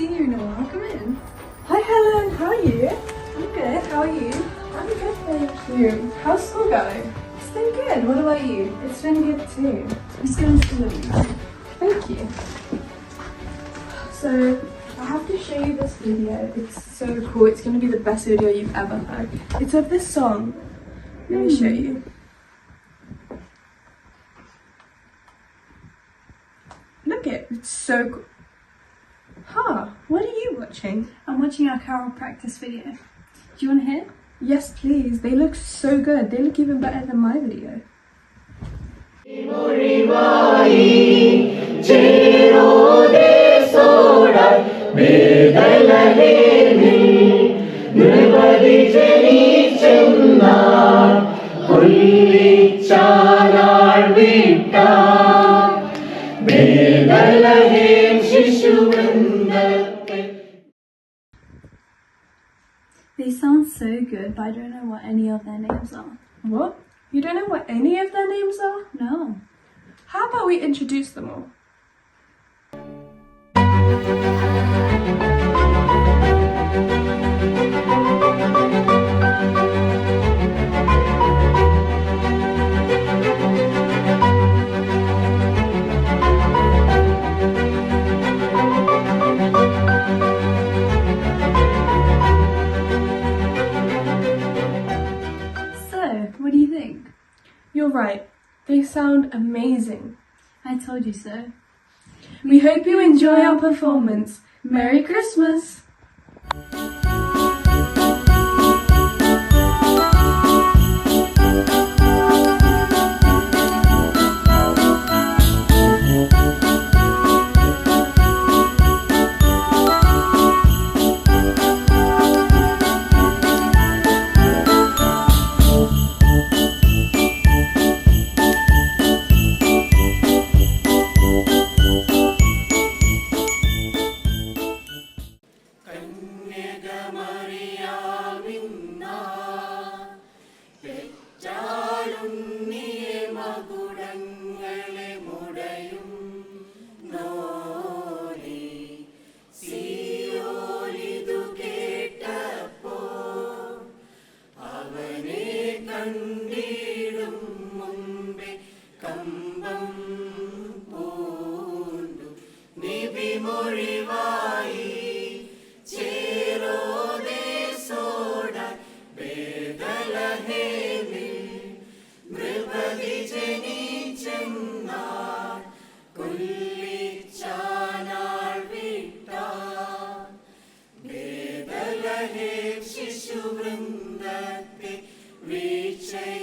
seen you in a while. Come in. Hi Helen, how are you? I'm good. How are you? I'm good, thank you. How's school going? It's been good. What about you? It's been good too. It's going to school with you. Thank you. So, I have to show you this video. It's so cool. It's going to be the best video you've ever heard. It's of this song. Let me show you. Look it. It's so cool. Huh, what are you watching? I'm watching our carol practice video. Do you want to hear? Yes, please. They look so good. They look even better than my video. They sound so good, but I don't know what any of their names are. What? You don't know what any of their names are? No. How about we introduce them all? So, what do you think? You're right. They sound amazing. I told you so. We hope you enjoy our performance. Merry Christmas! ശിശുവൃന്ദത്തെ വീക്ഷ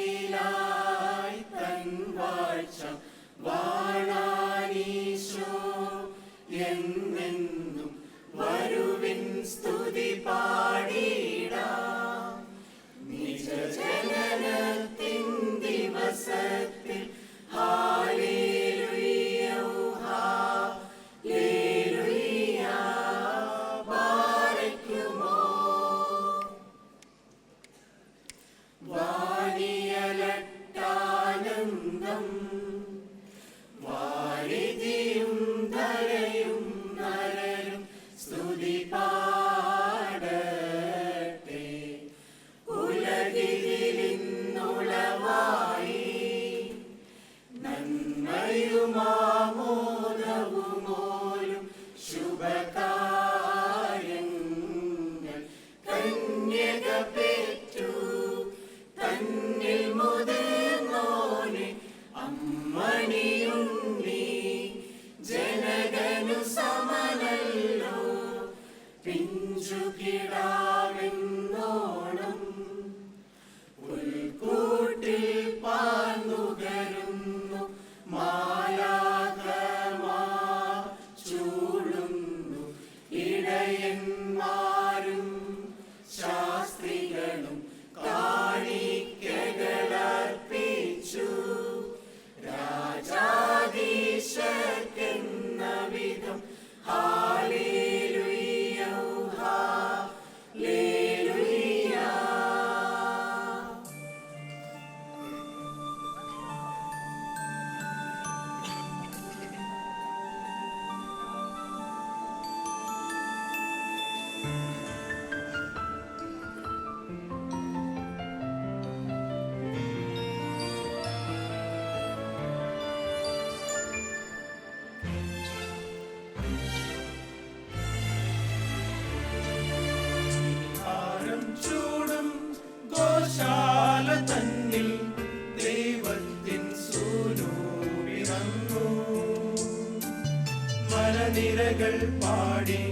മലനിരകൾ പാടി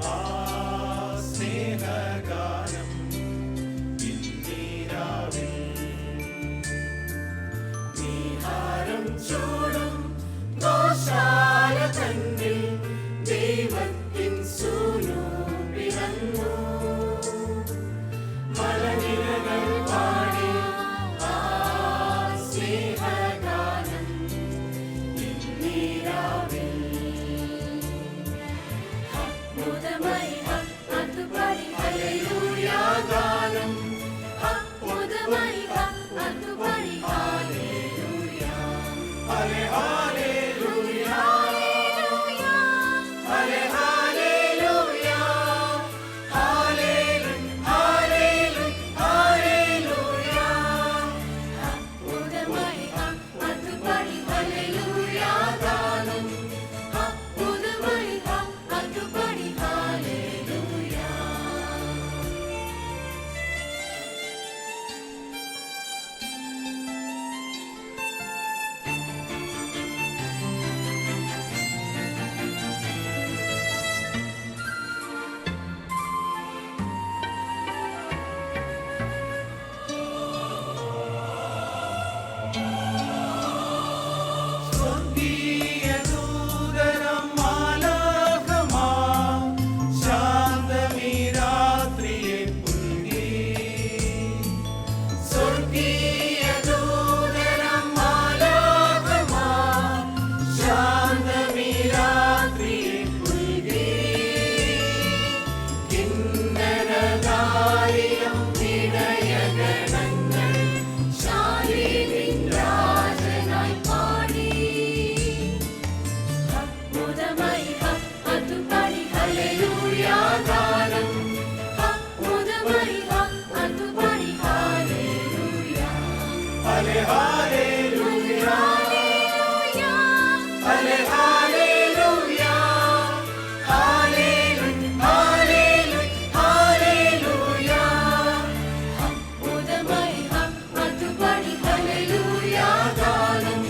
ആ സ്നേഹഗാനം ഇന്നീരാവിൽ നീഹാരം ചൂടും ഗോശാല തന്നിൽ ദൈവത്തിൻ സൂനു പിറന്നു മലനിരകൾ പാടി ആ സ്നേഹഗാനം ഇന്നീരാവിൽ അത്ഭുതമായി അതുപടി ഹല്ലേലൂയ ഗാനം അത്ഭുതമായി അതുപടി ഹല്ലേലൂയ ഹല്ലെ ഹല്ലേലൂയ ഹല്ലെ ഹല്ലേലൂയ ഹല്ലേലൂയ ഹല്ലേലൂയ അത്ഭുതമായി അതുപടി ഹല്ലേലൂയ ഗാനം അത്ഭുതമായി അതുപടി ഹല്ലേലൂയ സ്വർഗീയ ദൂതനം മാലാഖമാർ ശാന്തമീ രാത്രിയെ പുൽകി സ്വർഗീയ ദൂതനം മാലാഖമാർ ശാന്തമീ രാത്രിയെ പുൽകി കിന്നരഗായികം ഇടയഗണങ്ങൾ ശാലിനിൻ രാജനായി പാടി അത്ഭുതമായി അതുപടി ഹല്ലേലൂയ ഗാനം അത്ഭുതമായി അതുപടി ഹല്ലേലൂയ ഹല്ലെ ഹല്ലേലൂയ ഹല്ലെ ഹല്ലേലൂയ ഹല്ലേലൂയ ഹല്ലേലൂയ അത്ഭുതമായി അതുപടി ഹല്ലേലൂയ ഗാനം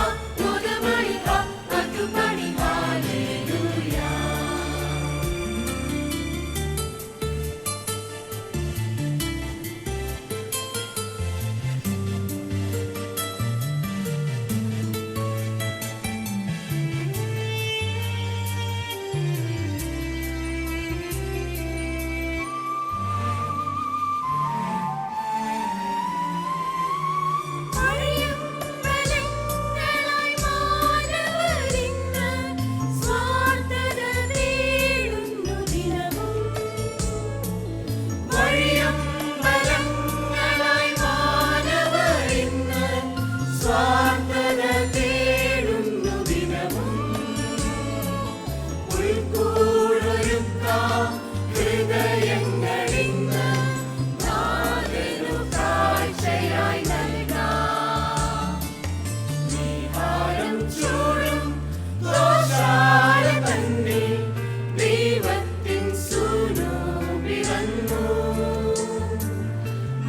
അത്ഭുതമായി അതുപടി ഹല്ലേലൂയ വഴിയമ്പലങ്ങളായി മാനവരിന്ന് സ്വാർത്ഥത തേടുന്നു ദിനവും വഴിയമ്പലങ്ങളായി മാനവരിന്ന് സ്വാർത്ഥത തേടുന്നു ദിനവും ഉൾക്കൂടൊരുക്കാം ഹൃദയങ്ങളിന്ന് നാഥനു കാഴ്ചയായി നൽകാം നീഹാരം ചൂടും ഗോശാല തന്നിൽ ദൈവത്തിൻ സൂനു പിറന്നു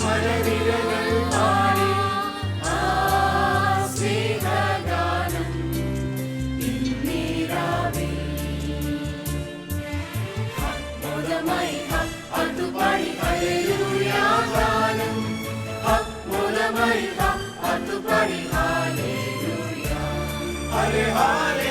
മലനിരകൾ പാടി ആ സ്നേഹഗാനം ഇന്നീരാവിൽ അത്ഭുതമായി അതുപടി ഹല്ലേലൂയ ഗാനം അത്ഭുതമായി അതുപടി ഹല്ലേലൂയ ഹല്ലെ ഹല്ലേലൂയ